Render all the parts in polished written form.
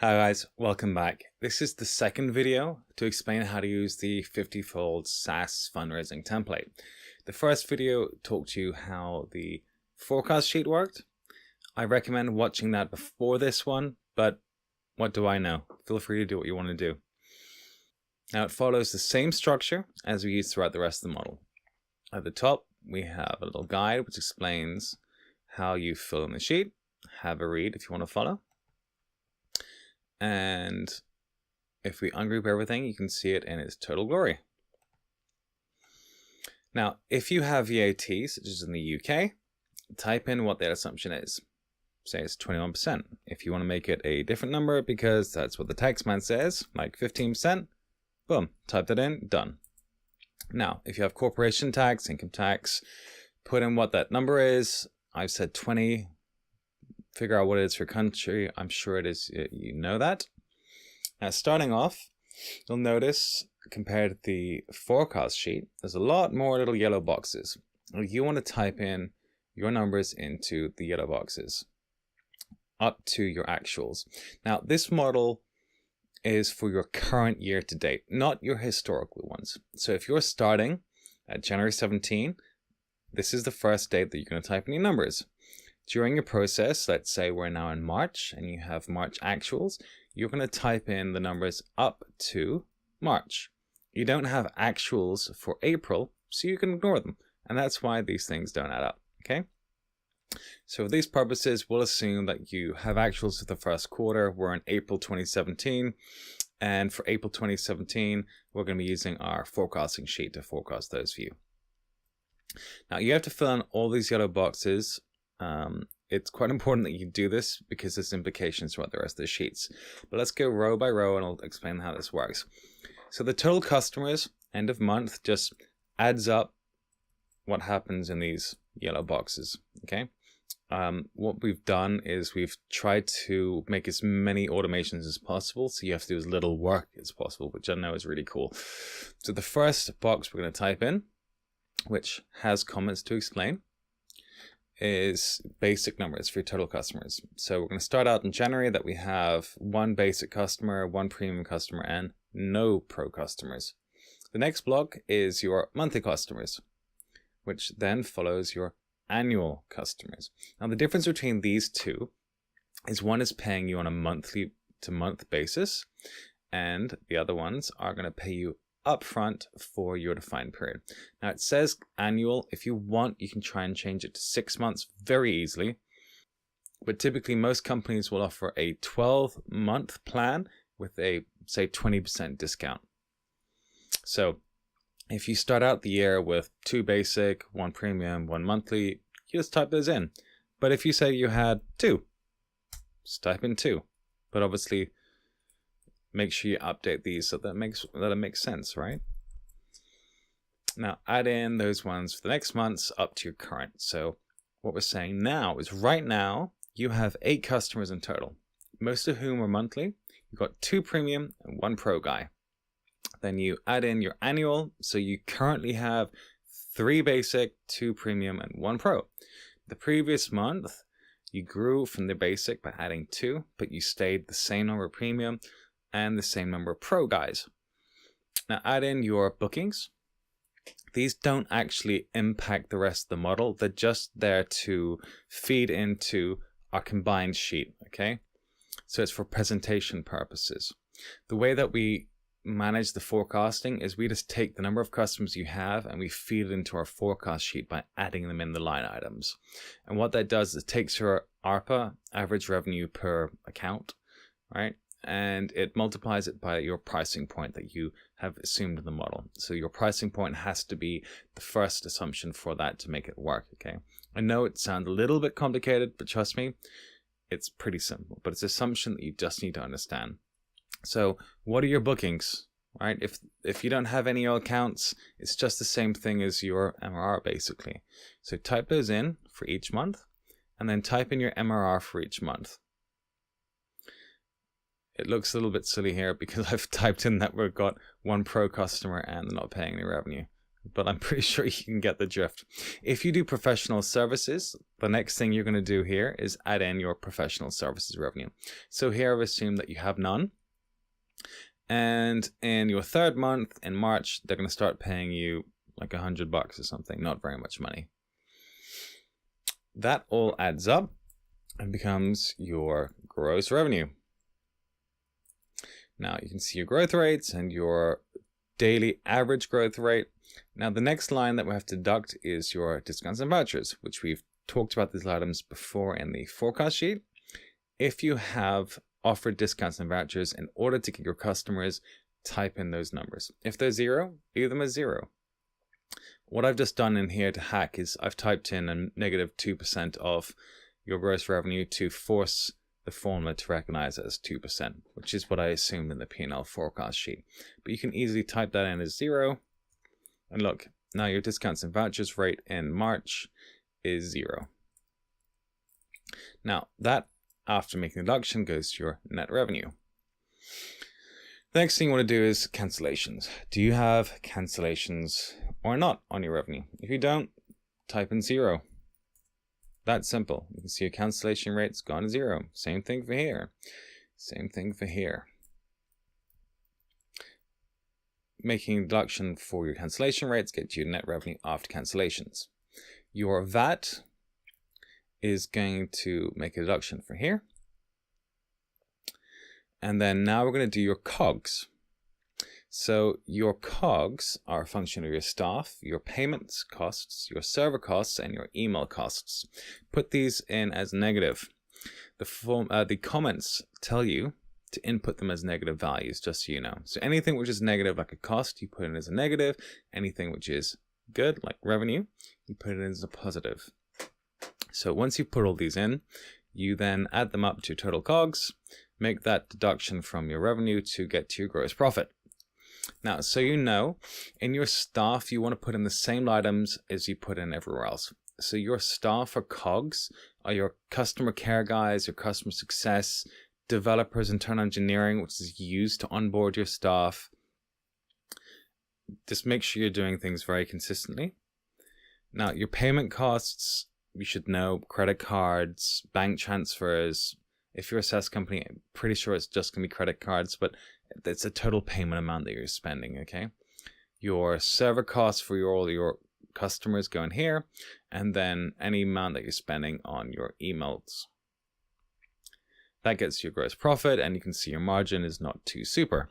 Hi guys, welcome back. This is the second video to explain how to use the 50Folds SaaS fundraising template. The first video talked to you how the forecast sheet worked. I recommend watching that before this one, but what do I know? Feel free to do what you want to do. Now it follows the same structure as we use throughout the rest of the model. At the top, we have a little guide which explains how you fill in the sheet. Have a read if you want to follow. And if we ungroup everything, you can see it in its total glory. Now, if you have VAT, such as in the UK, type in what that assumption is. Say it's 21%. If you want to make it a different number because that's what the taxman says, like 15%, boom, type that in, done. Now, if you have corporation tax, income tax, put in what that number is. I've said 20. Figure out what it is for country. I'm sure it is, you know that. Now, starting off, you'll notice compared to the forecast sheet, there's a lot more little yellow boxes. You want to type in your numbers into the yellow boxes up to your actuals. Now, this model is for your current year to date, not your historical ones. So if you're starting at January 17, this is the first date that you're going to type in your numbers. During your process, let's say we're now in March and you have March actuals, you're going to type in the numbers up to March. You don't have actuals for April, so you can ignore them. And that's why these things don't add up, okay? So for these purposes, we'll assume that you have actuals for the first quarter. We're in April 2017. And for April 2017, we're going to be using our forecasting sheet to forecast those for you. Now, you have to fill in all these yellow boxes. It's quite important that you do this because there's implications throughout the rest of the sheets. But let's go row by row and I'll explain how this works. So the total customers end of month just adds up what happens in these yellow boxes. Okay. What we've done is we've tried to make as many automations as possible. So you have to do as little work as possible, which I know is really cool. So the first box we're going to type in, which has comments to explain, is basic numbers for your total customers. So we're going to start out in January that we have one basic customer, one premium customer, and no pro customers. The next block is your monthly customers, which then follows your annual customers. Now the difference between these two is one is paying you on a monthly to month basis, and the other ones are going to pay you upfront for your defined period. Now it says annual. If you want, you can try and change it to 6 months very easily. But typically most companies will offer a 12-month plan with a, say, 20% discount. So if you start out the year with 2 basic, 1 premium, 1 monthly, you just type those in. But if you say you had 2, just type in 2. But obviously make sure you update these so that it makes sense, right? Now add in those ones for the next months up to your current. So what we're saying now is right now you have 8 customers in total, most of whom are monthly. You've got 2 premium and 1 pro guy. Then you add in your annual. So you currently have 3 basic, 2 premium, and 1 pro. The previous month you grew from the basic by adding 2, but you stayed the same number of premium and the same number of pro guys. Now add in your bookings. These don't actually impact the rest of the model. They're just there to feed into our combined sheet, okay? So it's for presentation purposes. The way that we manage the forecasting is we just take the number of customers you have and we feed it into our forecast sheet by adding them in the line items. And what that does is it takes your ARPA, average revenue per account, right? And it multiplies it by your pricing point that you have assumed in the model. So your pricing point has to be the first assumption for that to make it work, okay? I know it sounds a little bit complicated, but trust me, it's pretty simple. But it's an assumption that you just need to understand. So what are your bookings, right? If you don't have any accounts, it's just the same thing as your MRR basically. So type those in for each month and then type in your MRR for each month. It looks a little bit silly here because I've typed in that we've got 1 pro customer and they're not paying any revenue. but I'm pretty sure you can get the drift. If you do professional services, the next thing you're going to do here is add in your professional services revenue. So here I've assumed that you have none. And in your third month, in March, they're going to start paying you like $100 or something, not very much money. That all adds up and becomes your gross revenue. Now you can see your growth rates and your daily average growth rate. Now the next line that we have to deduct is your discounts and vouchers, which we've talked about these items before in the forecast sheet. If you have offered discounts and vouchers in order to get your customers, type in those numbers. If they're zero, leave them as zero. What I've just done in here to hack is I've typed in a negative 2% of your gross revenue to force the formula to recognize it as 2%, which is what I assumed in the P&L forecast sheet. But you can easily type that in as 0. And look, now your discounts and vouchers rate in March is 0. Now that, after making the deduction, goes to your net revenue. The next thing you want to do is cancellations. Do you have cancellations or not on your revenue? If you don't, type in 0. That's simple. You can see your cancellation rate's gone to 0. Same thing for here. Same thing for here. Making a deduction for your cancellation rates gets you net revenue after cancellations. Your VAT is going to make a deduction for here. And then now we're going to do your Cogs. So your Cogs are a function of your staff, your payments costs, your server costs, and your email costs. Put these in as negative. The comments tell you to input them as negative values, just so you know. So anything which is negative, like a cost, you put in as a negative. Anything which is good, like revenue, you put it in as a positive. So once you put all these in, you then add them up to total Cogs, make that deduction from your revenue to get to your gross profit. Now, so you know, in your staff, you want to put in the same items as you put in everywhere else. So your staff or Cogs are your customer care guys, your customer success, developers, internal engineering, which is used to onboard your staff. Just make sure you're doing things very consistently. Now, your payment costs, you should know, credit cards, bank transfers. If you're a SaaS company, I'm pretty sure it's just going to be credit cards, but it's a total payment amount that you're spending, okay? Your server costs for all your customers go in here, and then any amount that you're spending on your emails. That gets your gross profit, and you can see your margin is not too super.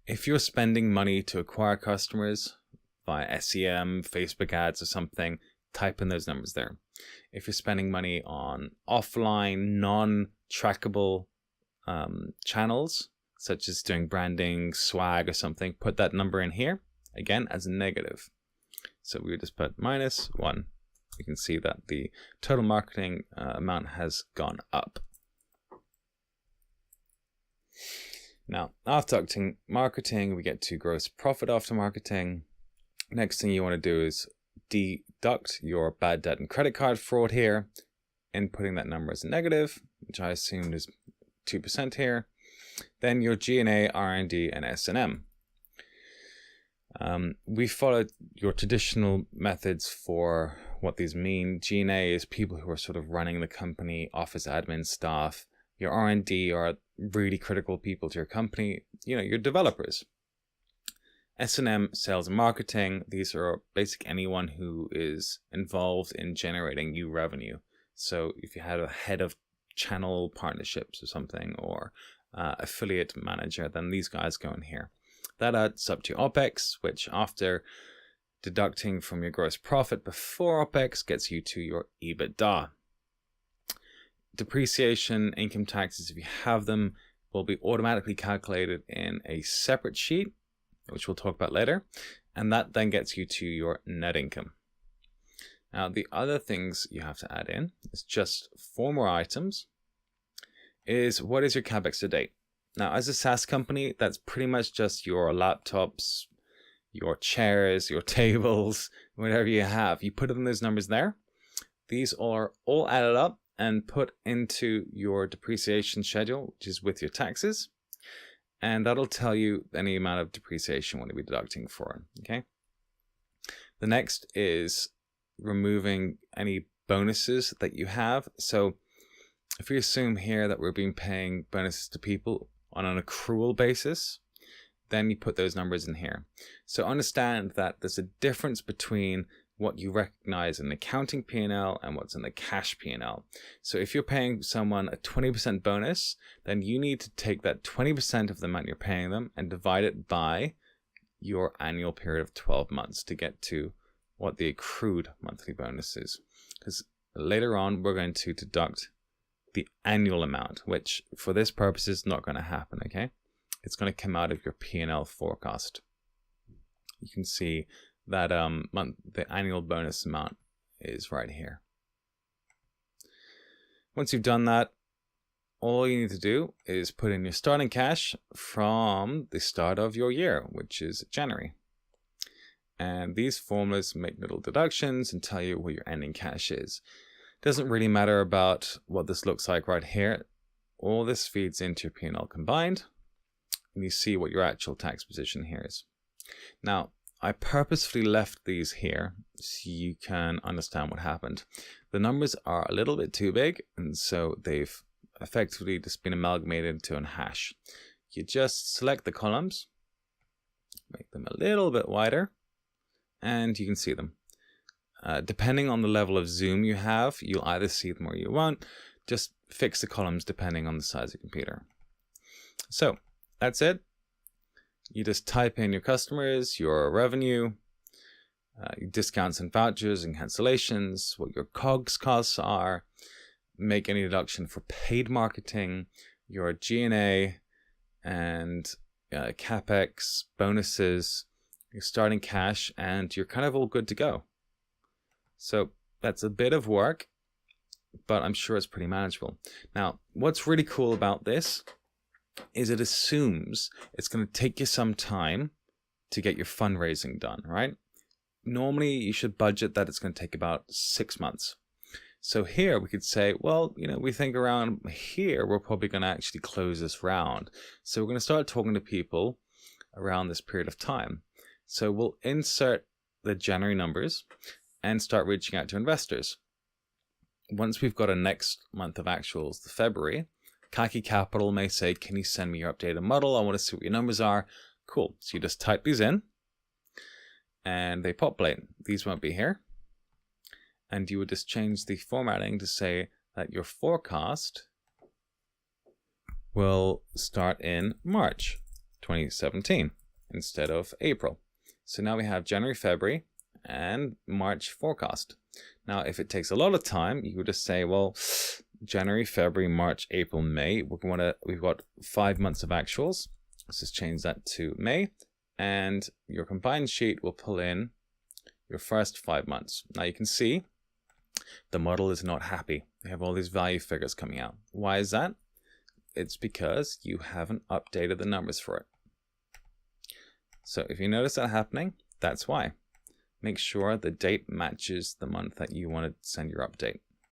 If you're spending money to acquire customers via SEM, Facebook ads or something, type in those numbers there. If you're spending money on offline, non-trackable channels, such as doing branding, swag or something, put that number in here, again, as a negative. So we would just put -1. You can see that the total marketing amount has gone up. Now, after deducting marketing, we get to gross profit after marketing. Next thing you want to do is deduct your bad debt and credit card fraud here, and putting that number as a negative, which I assumed is 2% here. Then your G&A, R&D, and S&M. We followed your traditional methods for what these mean. G&A is people who are sort of running the company, office admin staff. Your R&D are really critical people to your company, you know, your developers. S&M, sales and marketing, these are basically anyone who is involved in generating new revenue. So if you had a head of channel partnerships or something, or affiliate manager, then these guys go in here. That adds up to OPEX, which after deducting from your gross profit before OPEX gets you to your EBITDA. Depreciation, income taxes, if you have them, will be automatically calculated in a separate sheet, which we'll talk about later, and that then gets you to your net income. Now, the other things you have to add in is just 4 more items. Is what is your CapEx to date? Now, as a SaaS company, that's pretty much just your laptops, your chairs, your tables, whatever you have. You put in those numbers there. These are all added up and put into your depreciation schedule, which is with your taxes. And that'll tell you any amount of depreciation you want to be deducting for, okay? The next is removing any bonuses that you have. So if we assume here that we're paying bonuses to people on an accrual basis, then you put those numbers in here. So understand that there's a difference between what you recognize in the accounting P&L and what's in the cash P&L. So if you're paying someone a 20% bonus, then you need to take that 20% of the amount you're paying them and divide it by your annual period of 12 months to get to what the accrued monthly bonus is. Because later on, we're going to deduct the annual amount, which for this purpose is not going to happen, okay? It's going to come out of your P&L forecast. You can see that the annual bonus amount is right here. Once you've done that, all you need to do is put in your starting cash from the start of your year, which is January. And these formulas make little deductions and tell you what your ending cash is. Doesn't really matter about what this looks like right here. All this feeds into your P&L combined, and you see what your actual tax position here is. Now, I purposefully left these here so you can understand what happened. The numbers are a little bit too big, and so they've effectively just been amalgamated into a hash. You just select the columns, make them a little bit wider, and you can see them. Depending on the level of zoom you have, you'll either see them or you won't. Just fix the columns depending on the size of your computer. So that's it. You just type in your customers, your revenue, your discounts and vouchers and cancellations, what your Cogs costs are, make any deduction for paid marketing, your G&A and CapEx, bonuses, your starting cash, and you're kind of all good to go. So that's a bit of work, but I'm sure it's pretty manageable. Now, what's really cool about this is it assumes it's going to take you some time to get your fundraising done, right? Normally, you should budget that it's going to take about 6 months. So here we could say, well, we think around here, we're probably going to actually close this round. So we're going to start talking to people around this period of time. So we'll insert the January numbers and start reaching out to investors. Once we've got a next month of actuals, the February, Kaki Capital may say, can you send me your updated model? I want to see what your numbers are. Cool. So you just type these in and they populate. These won't be here. And you would just change the formatting to say that your forecast will start in March 2017 instead of April. So now we have January, February, and March forecast. Now, if it takes a lot of time, you would just say, well, January, February, March, April, May. We've got 5 months of actuals. Let's just change that to May. And your combined sheet will pull in your first 5 months. Now you can see the model is not happy. They have all these value figures coming out. Why is that? It's because you haven't updated the numbers for it. So if you notice that happening, that's why. Make sure the date matches the month that you want to send your update.